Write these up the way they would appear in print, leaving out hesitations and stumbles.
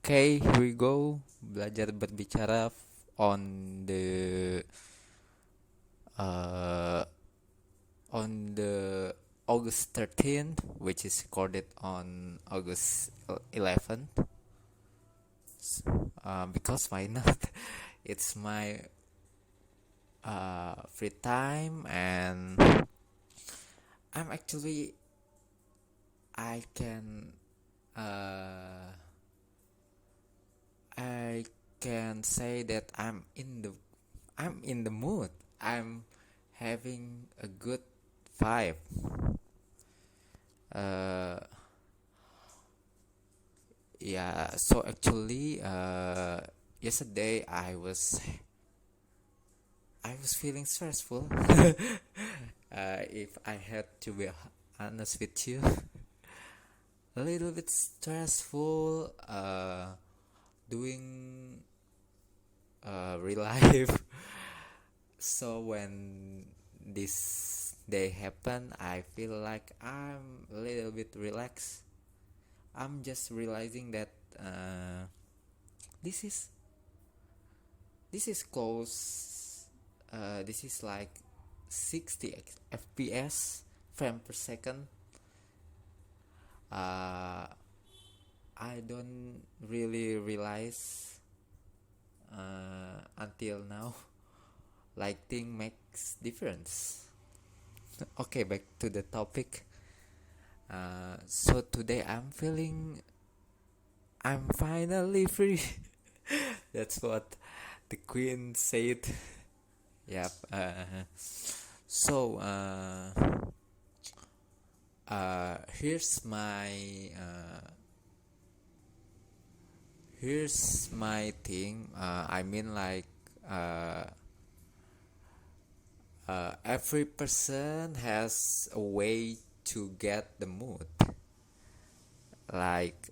Okay, here we go. Belajar berbicara on the uh, on the August 13th, which is recorded on August 11th. Because why not? It's my free time, and I'm actually I can uh, I can say that I'm in the mood. I'm having a good vibe. Uh, yeah. So actually, yesterday I was feeling stressful. If I had to be honest with you, a little bit stressful. Doing real life. So when this day happen, I feel like I'm a little bit relaxed. I'm just realizing that this is this is close. This is like 60 FPS frame per second. Uh, I don't really realize until now. Lighting makes difference. Okay, back to the topic. So today I'm finally free. That's what the queen said. Yep. So here's my thing. I mean, like, uh, every person has a way to get the mood. Like,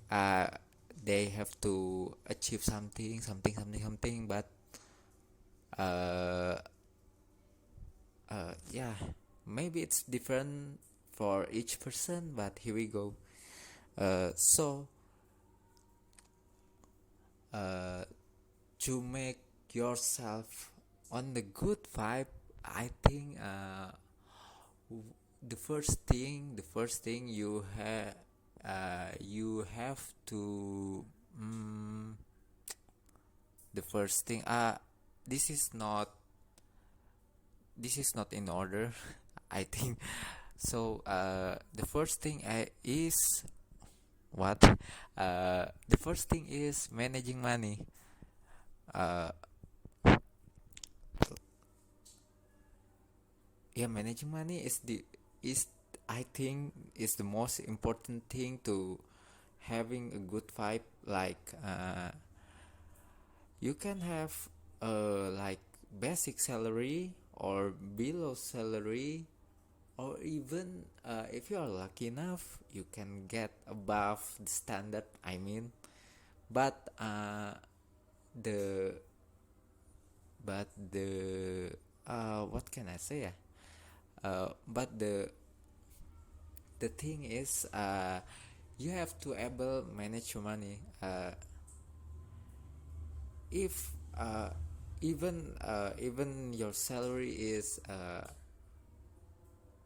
they have to achieve something, something, something, something. But uh, yeah, maybe it's different for each person. But here we go. So uh, to make yourself on the good vibe, I think the first thing you have to the first thing this is not this is not in order. I think so. The first thing is what the first thing is managing money. uh yeah, managing money is I think is the most important thing to having a good vibe. Like, you can have like basic salary or below salary, or even if you are lucky enough you can get above the standard, I mean. But the the what can I say, but the thing is, you have to able manage your money. If even your salary is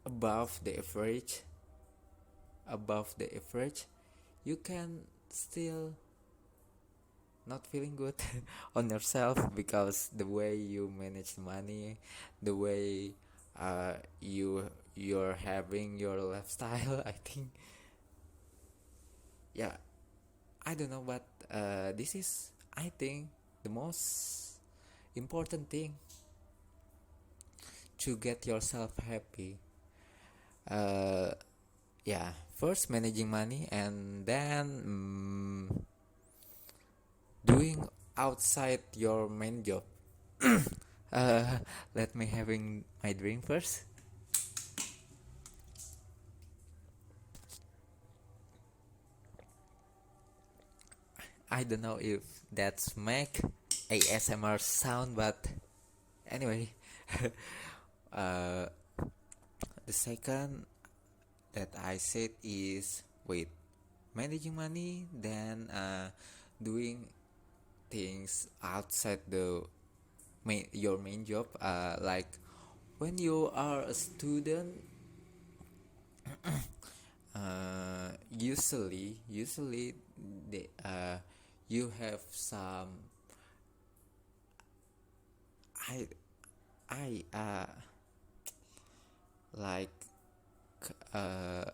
above the average above the average, you can still not feeling good on yourself, because the way you manage money, the way you're having your lifestyle. I think, yeah, I don't know, but this is, I think, the most important thing to get yourself happy. uh yeah, first managing money, and then doing outside your main job. uh Let me having my drink first. I don't know if that's make ASMR sound, but anyway. uh the second that I said is, wait, managing money, then doing things outside the your main job. Like when you are a student, usually you have some, I I like uh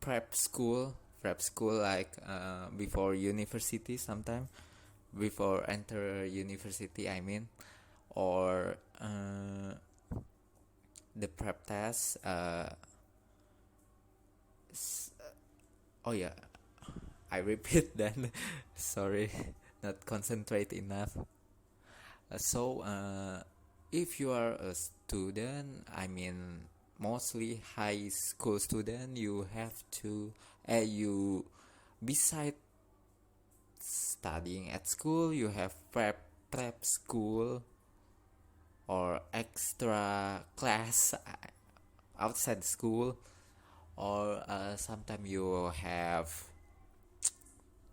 prep school, like before university, sometime before enter university, I mean, or the prep test. Oh yeah, I repeat then. Sorry, not concentrate enough. If you are a student, I mean, mostly high school student, you have to, you, beside studying at school, you have prep school or extra class outside school, or sometimes you have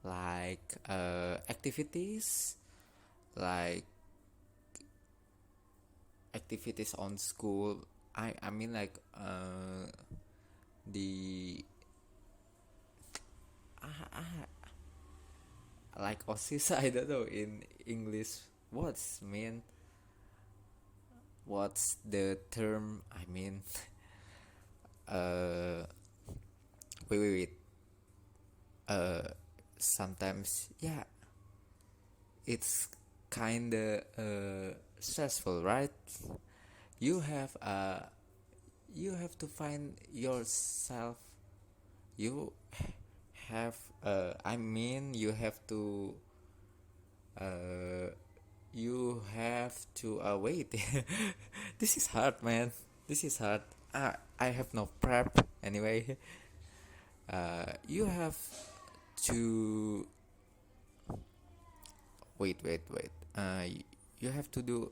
like activities, like activities on school. I mean, like the like OSIS. I don't know in English what's the term, I mean. uh wait, sometimes, yeah, it's kinda stressful, right? you have uh you have to find yourself. You have I mean, uh wait. This is hard, man. This is hard. I have no prep anyway. You have to wait. You have to do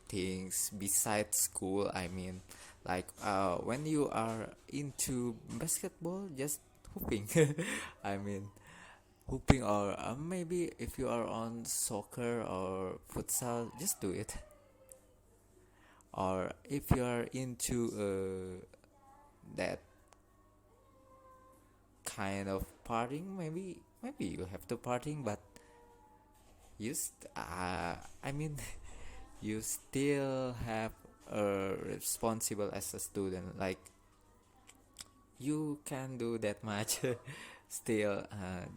things besides school, I mean, like when you are into basketball, just hooping. I mean, hooping, or maybe if you are on soccer or futsal, just do it. Or if you are into that kind of partying, maybe you have to partying, but I mean, you still have responsible as a student, like you can do that much. Still,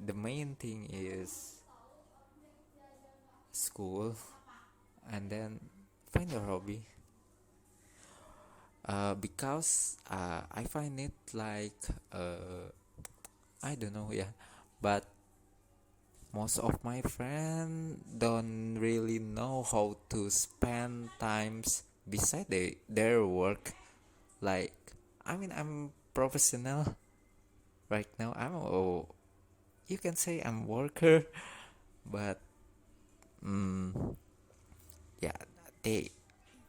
the main thing is school, and then find your hobby. Because I find it like I don't know, yeah, but most of my friends don't really know how to spend times beside their work. Like, I mean, I'm professional right now. You can say I'm worker, but yeah, they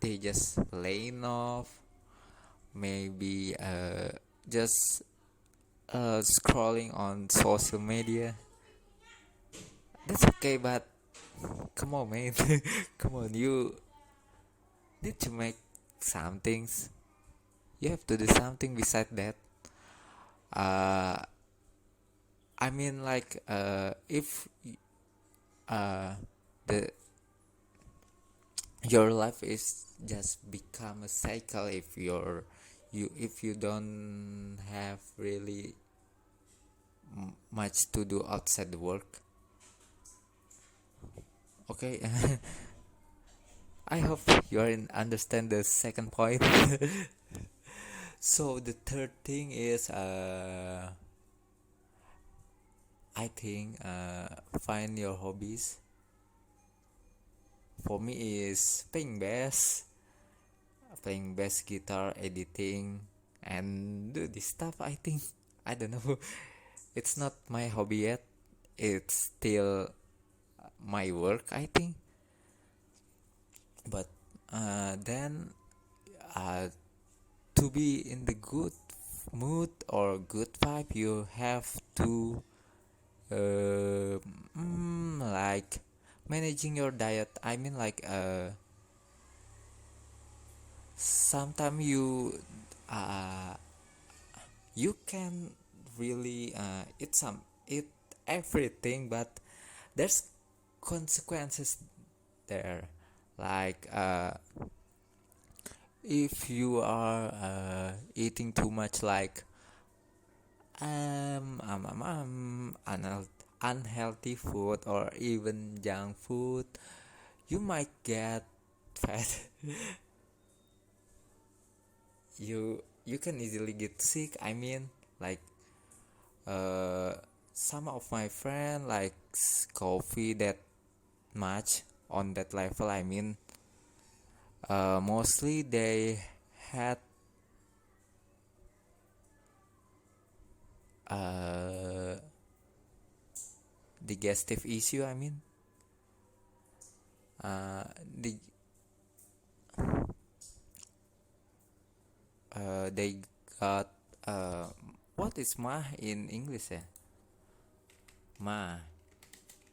they just laying off, maybe just scrolling on social media. That's okay, but come on, man. Come on, you need to make some things. You have to do something beside that. uh I mean, like if uh the your life is just become a cycle if you don't have really much to do outside the work. Okay. I hope you are understand the second point. So the third thing is I think find your hobbies. For me is playing bass guitar, editing, and do this stuff. I think, I don't know. It's not my hobby yet. It's still my work, I think. But then uh, to be in the good mood or good vibe, you have to managing your diet, I mean like sometimes uh you can really eat everything, but there's consequences there, like if you are eating too much, like unhealthy food or even junk food, you might get fat. You can easily get sick, I mean, like uh some of my friend likes coffee that much on that level, I mean, mostly they had uh digestive issue, I mean, uh the they got uh what is ma in English, eh? Ma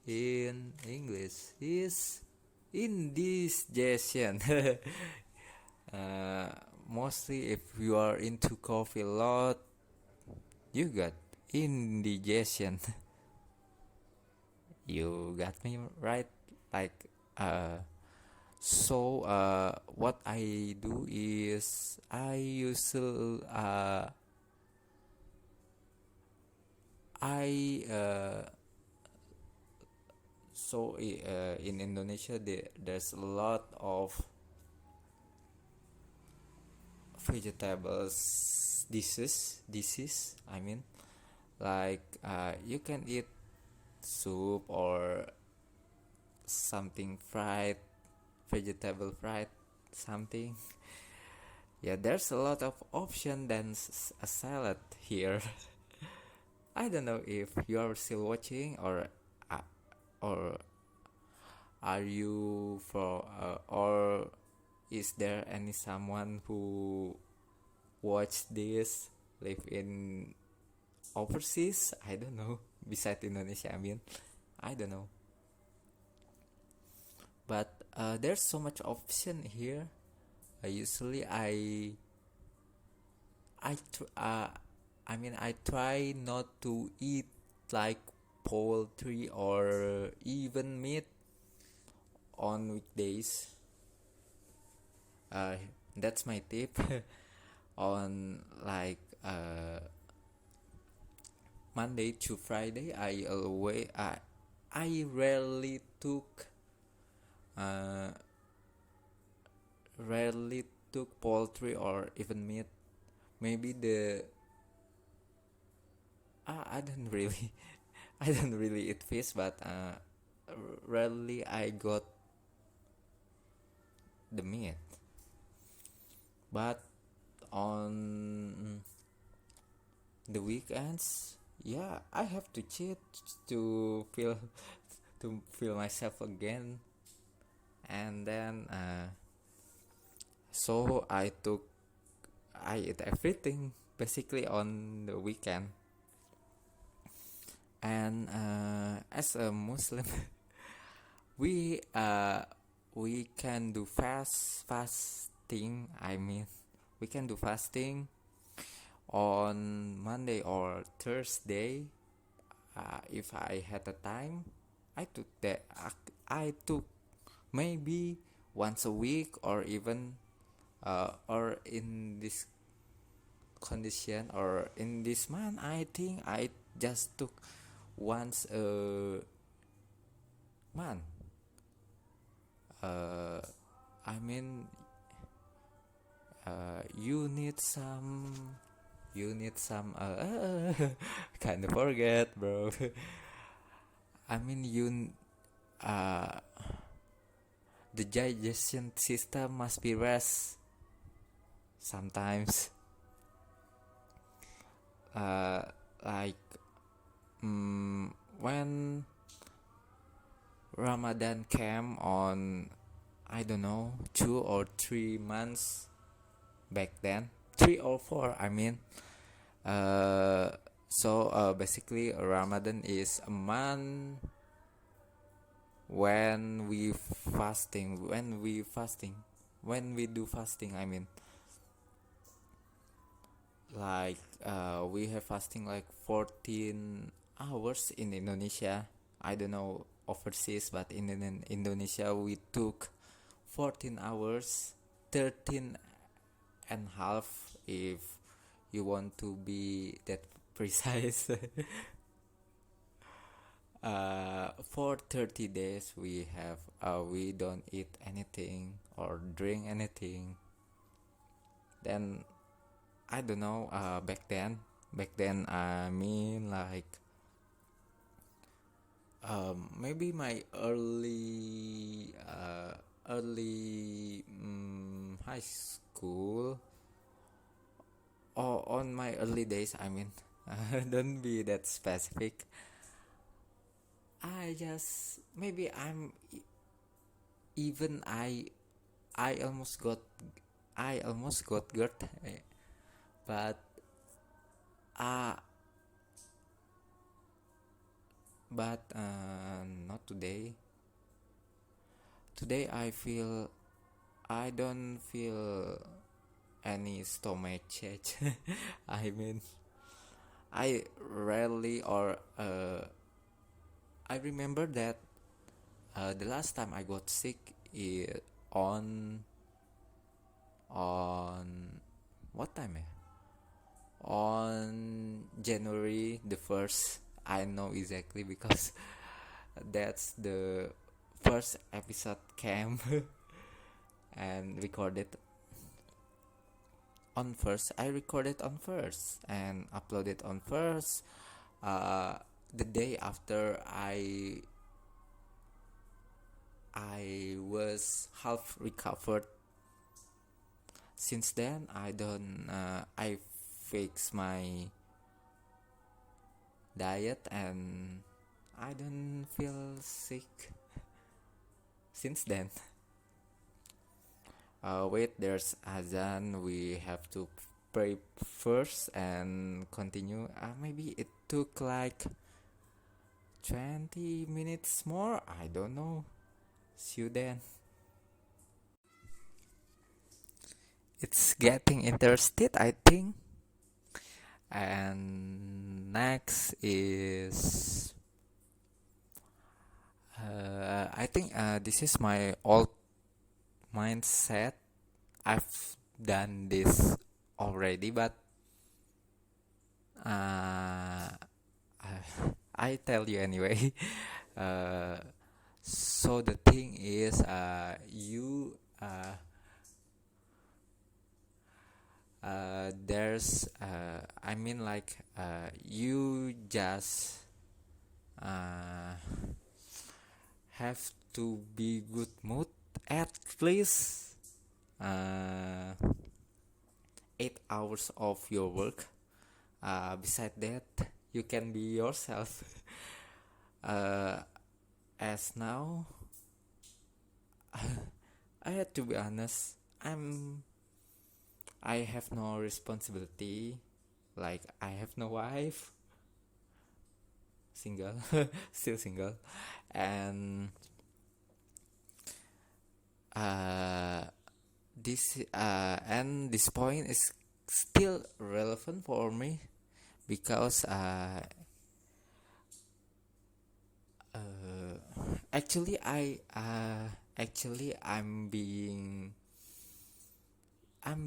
in English is indigestion. uh, Mostly if you are into coffee a lot, you got indigestion. You got me right, like uh what I do is I usually I in Indonesia there's a lot of vegetables dishes, I mean, like you can eat soup or something fried, vegetable fried something. Yeah, there's a lot of option than a salad here. I don't know if you are still watching, uh, or are you for or is there any someone who watch this live in overseas? I don't know. Beside Indonesia, I mean, I don't know. But there's so much option here. Usually I mean I try not to eat like poultry or even meat on weekdays. uh, that's my tip. On like Monday to Friday, I uh, rarely took poultry or even meat. Maybe I don't really I don't really eat fish, but rarely I got the meat. But on the weekends, yeah, I have to cheat to feel myself again, and then so I eat everything basically on the weekend. And as a Muslim, we uh we can do fasting. I mean, we can do fasting on Monday or Thursday. If I had the time, I took that. I took maybe once a week, or even or in this condition or in this month, I think I just took once a month. uh, I mean, you need some kind of forget, bro. I mean, uh the digestion system must be rest sometimes. uh like when Ramadan came on, I don't know, 2 or 3 months back then, 3 or 4, I mean. Basically Ramadan is a month when we do fasting, I mean, like we have fasting like 14 hours in Indonesia. I don't know overseas, but in Indonesia we took 14 hours, 13 and half if you want to be that precise. For 30 days we don't eat anything or drink anything. Then I don't know, back then I mean like maybe my early high school, or on my early days, I mean. Don't be that specific. I just maybe even I almost got GERD, but uh not today. Today I don't feel any stomach change. I mean, I rarely or I remember that the last time I got sick on on what time, eh? On January the 1st. I know exactly because that's the first episode came and recorded on first. I recorded on first and uploaded on first. The day after I was half recovered. Since then, I fix my diet and I don't feel sick since then. Wait, there's azan. We have to pray first and continue. Maybe it took like 20 minutes more. I don't know. See you then. It's getting interested, I think. And next is I think this is my old mindset. I've done this already, but uh, I tell you anyway. uh, so the thing is, there's I mean like you just uh, have to be good mood at least uh, 8 hours of your work. Beside that, you can be yourself. uh, as now, I had to be honest. I have no responsibility. Like I have no wife, single, still single, and uh, this point is still relevant for me because uh, actually actually I'm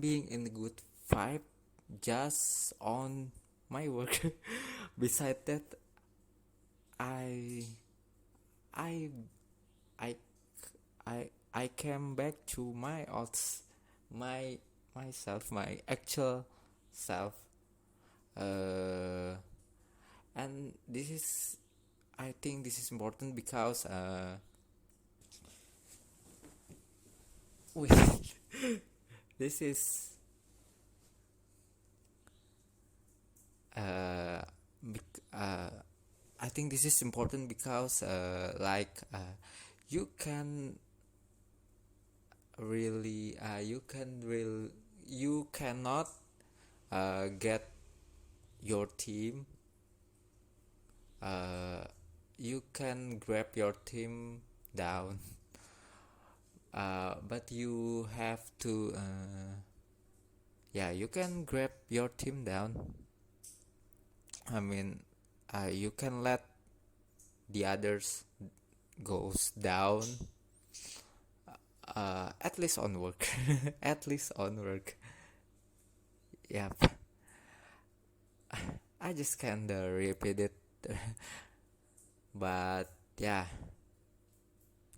being in a good vibe just on my work. Beside that, I I I I came back to my myself, my actual self. uh, and this is I think this is important because wait, this is uh, bec- uh, I think this is important because you can you cannot get your team, uh, you can grab your team down. But you have to, yeah, you can grab your team down. I mean, you can let the others goes down. At least on work. At least on work. Yep. I just kinda repeat it. But yeah,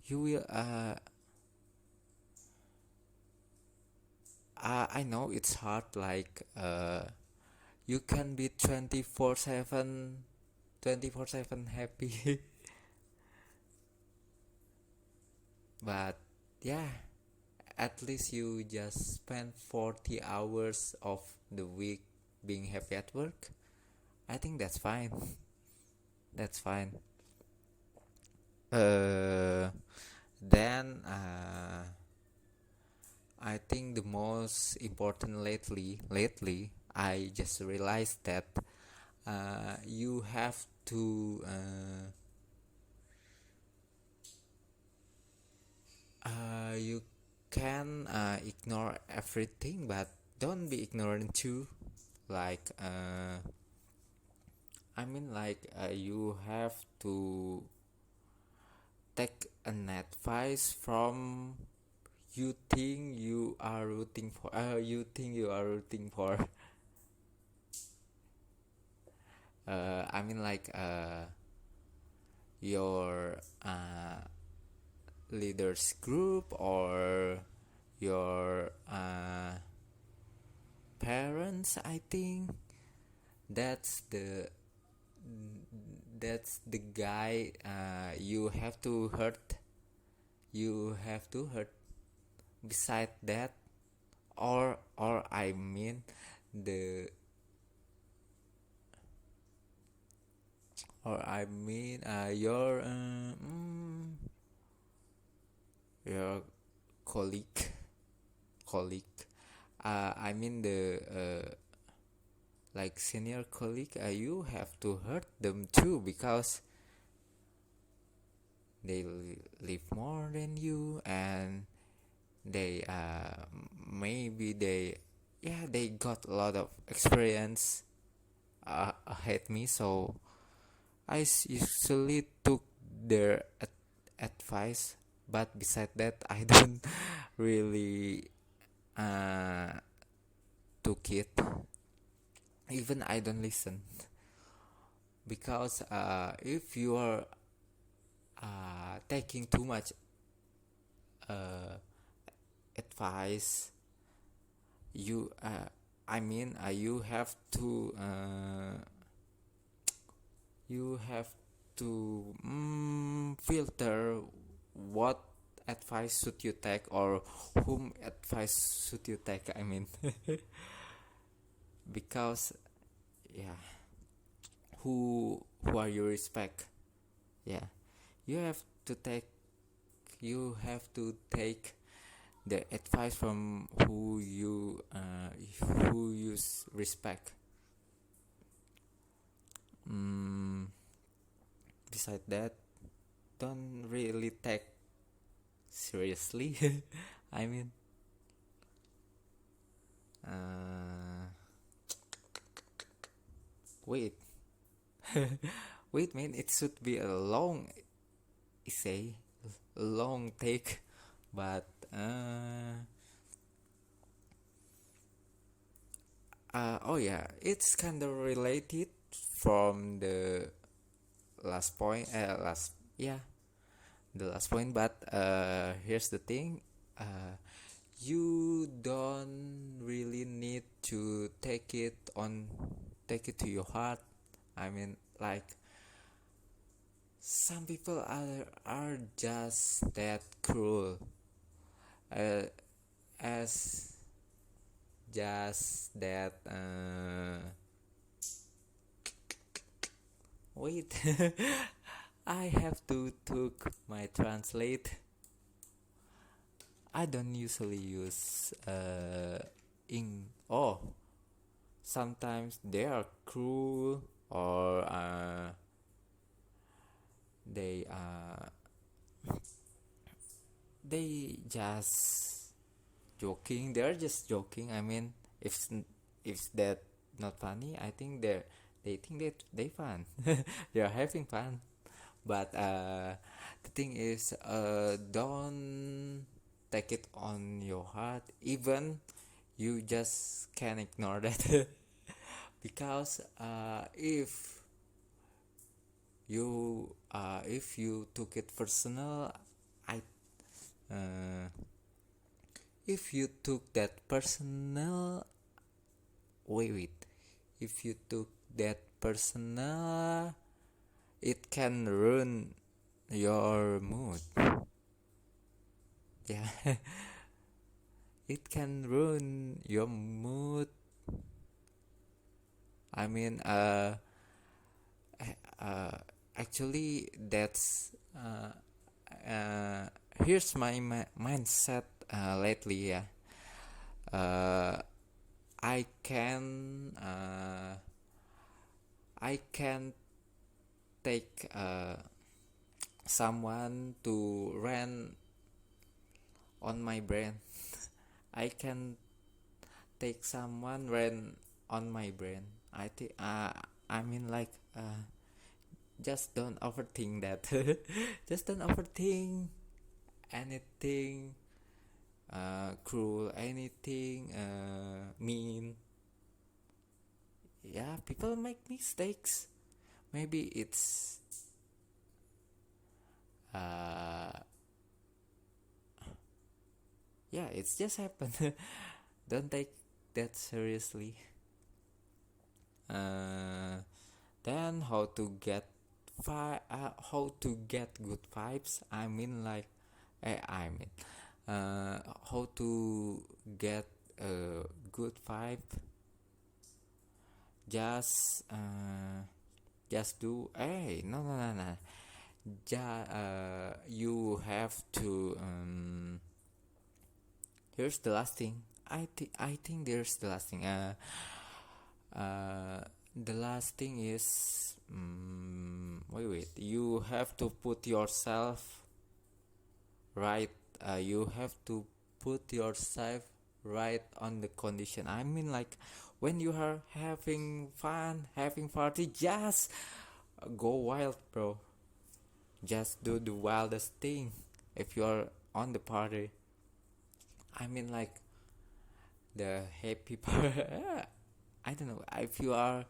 you will. I know it's hard. Like you can be 24/7, 24/7 happy. But yeah, at least you just spend 40 hours of the week being happy at work. I think that's fine. That's fine. Uh, then I think the most important lately, I just realized that you have to you can ignore everything, but don't be ignorant too. Like I mean, like you have to take an advice from you think you are rooting for. I mean, like your leaders group or your parents. I think that's the that's the guy you have to hurt. You have to hurt. Beside that, or I mean the or I mean your colleague. I mean the like senior colleague. You have to hurt them too because they live more than you, and they maybe they got a lot of experience ahead me, so usually took their advice. But beside that, I don't really uh, took it. Even I don't listen because if you are taking too much uh, advice, you I mean you have to filter what advice should you take or whom advice should you take. I mean, because yeah, who are you respect? Yeah, you have to take you have to take the advice from who you respect. Mm, Beside that, don't really take seriously. I mean, uh, wait, wait, man, it should be a long essay, a long take, but oh yeah, it's kind of related from the last point. The last point. But here's the thing. You don't really need to take it to your heart. I mean, like some people are just that cruel. Uh, as just that. Wait, I have to took my translate. I don't usually use ing. Oh, sometimes they are cruel or they they just joking. They're just joking. I mean, if that not funny, I think they think that they fun. They are having fun. But the thing is, don't take it on your heart. Even you just can ignore that. Because if you took it personal, I uh, if you took that personal, wait, if you took that personal, it can ruin your mood. Yeah. It can ruin your mood. I mean, uh actually that's uh here's my mindset lately. Yeah. uh I can I can take someone to rent on my brain. I can take someone rent on my brain. I think I mean like just don't overthink that. Just don't overthink anything cruel, anything mean. Yeah, people make mistakes. Maybe it's uh yeah, it's just happened. Don't take that seriously. uh then how to get good vibes, I mean like I mean how to get a good vibe. just uh just do, hey, no. You have to here's the last thing. I think there's the last thing. Uh the last thing is wait, you have to put yourself right. You have to put yourself right on the condition. I mean like when you are having fun, having party, just go wild, bro. Just do the wildest thing if you are on the party. I mean like the happy part. I don't know, if you are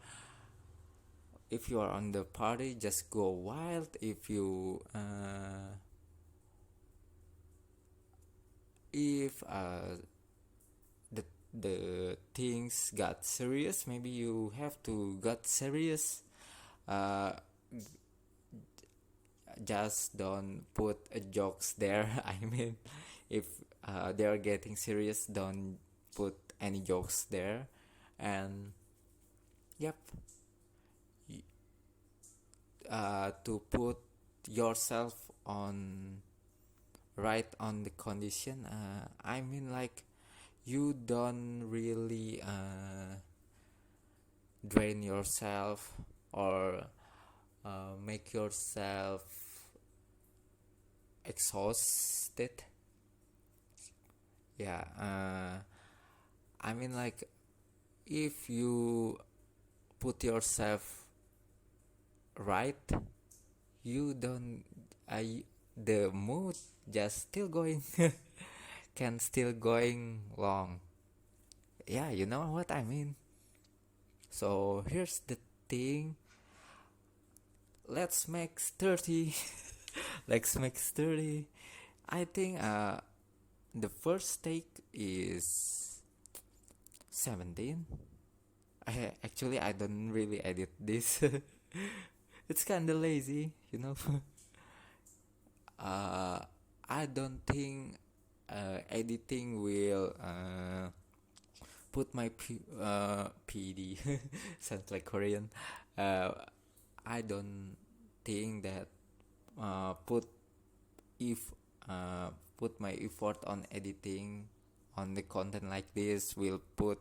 on the party, just go wild. If the the things got serious, maybe you have to get serious. uh just don't put jokes there. I mean, if they're getting serious, don't put any jokes there. And yep, to put yourself on right on the condition. I mean like you don't really drain yourself or make yourself exhausted. Yeah. I mean like if you put yourself right, you don't the mood just still going. Can still going long. Yeah, you know what I mean. So here's the thing. Let's make 30. Let's make 30. I think the first take is 17. I don't really edit this. It's kind of lazy, you know. uh I don't think editing will put my PD. Sounds like Korean. uh I don't think that put if put my effort on editing on the content like this will put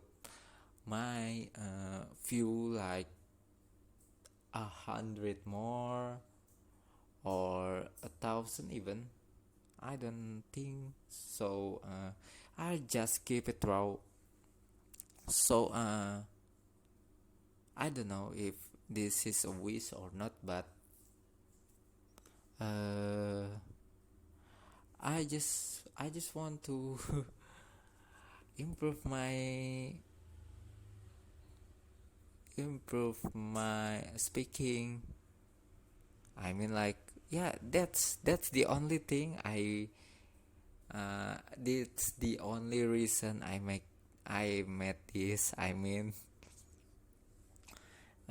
my view like 100 more or 1,000 even. I don't think so. I just keep it raw. So I don't know if this is a wish or not, but uh, I just want to improve my improve my speaking. I mean, like, yeah, that's the only thing that's the only reason I made this. I mean,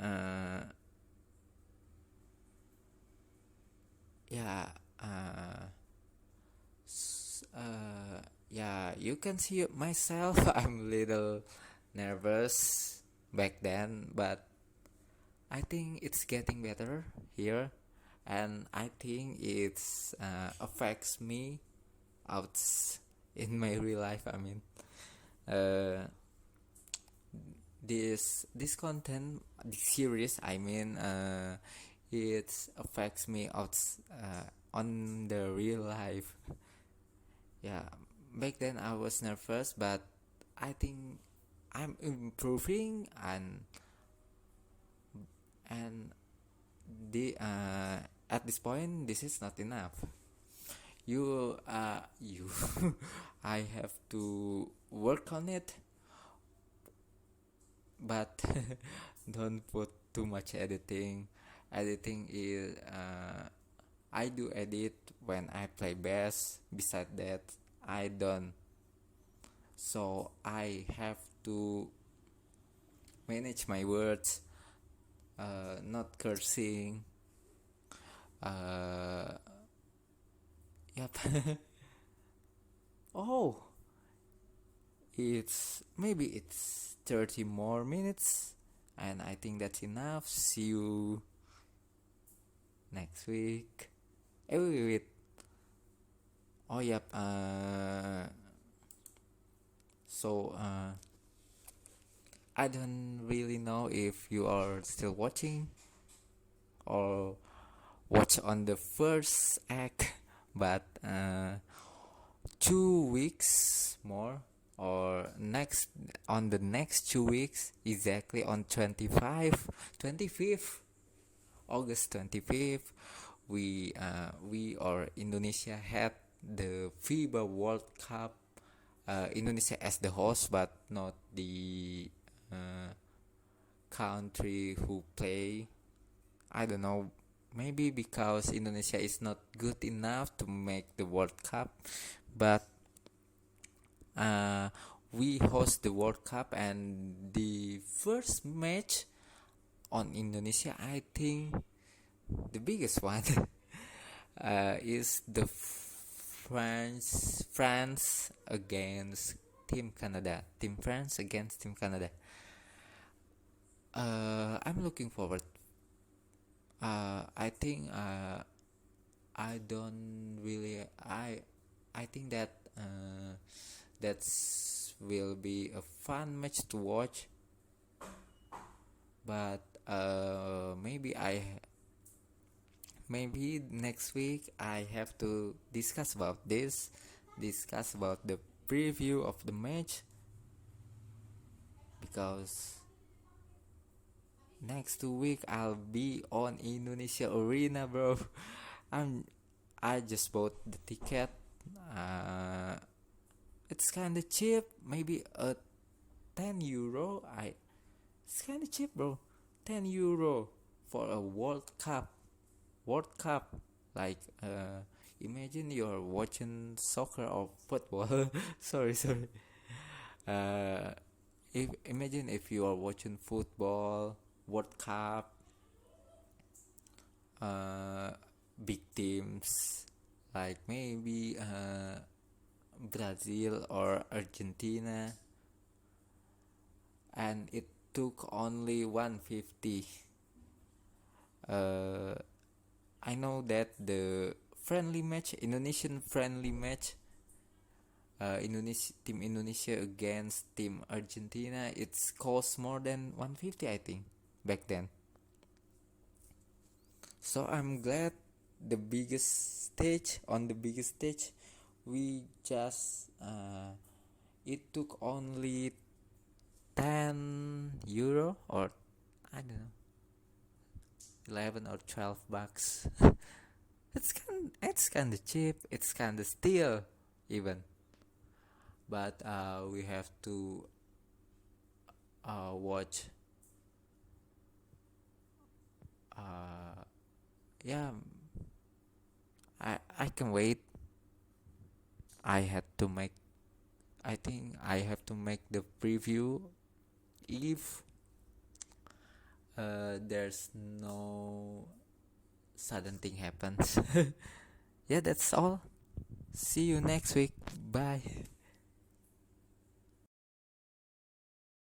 uh yeah, uh yeah, you can see myself. I'm little nervous back then, but I think it's getting better here, and I think it's affects me out in my real life. I mean, uh, this content, this series. I mean, it affects me out on the real life. Yeah, back then I was nervous, but I think I'm improving, and the at this point this is not enough. You I have to work on it, but don't put too much editing. Editing is I do edit when I play bass. Beside that, I don't. So I have to manage my words, not cursing. Uh, yep. Oh, it's 30 more minutes, and I think that's enough. See you next week. Wait. Oh, yep. So I don't really know if you are still watching or watch on the first act, but 2 weeks more, or next on the next 2 weeks, exactly on 25th August 25th, we or Indonesia had the FIBA World Cup. Indonesia as the host, but not the uh, country who play. I don't know. Maybe because Indonesia is not good enough to make the World Cup, but uh, we host the World Cup, and the first match on Indonesia, I think the biggest one, is the France against Team Canada. Team France against Team Canada. I'm looking forward. I think I don't really. I think that that's will be a fun match to watch. But maybe next week I have to discuss about this. Discuss about the preview of the match, because next 2 week I'll be on Indonesia Arena, bro. I'm I just bought the ticket. Uh, it's kind of cheap, maybe a 10 euro. It's kind of cheap, bro. 10 euro for a World Cup. World Cup, like imagine you're watching soccer or football. Sorry. Uh, if imagine if you are watching football, World Cup, uh, big teams like maybe Brazil or Argentina, and it took only 150. Uh, I know that the friendly match, Indonesian friendly match, Team Indonesia against Team Argentina, it's cost more than 150, I think, back then. So I'm glad the biggest stage we just it took only 10 euro, or I don't know, 11 or 12 bucks. It's kind of cheap, it's kind of steal even, but we have to watch. uh yeah, I can wait. I had to make I think I have to make the preview if there's no sudden thing happens. Yeah, that's all. See you next week. Bye.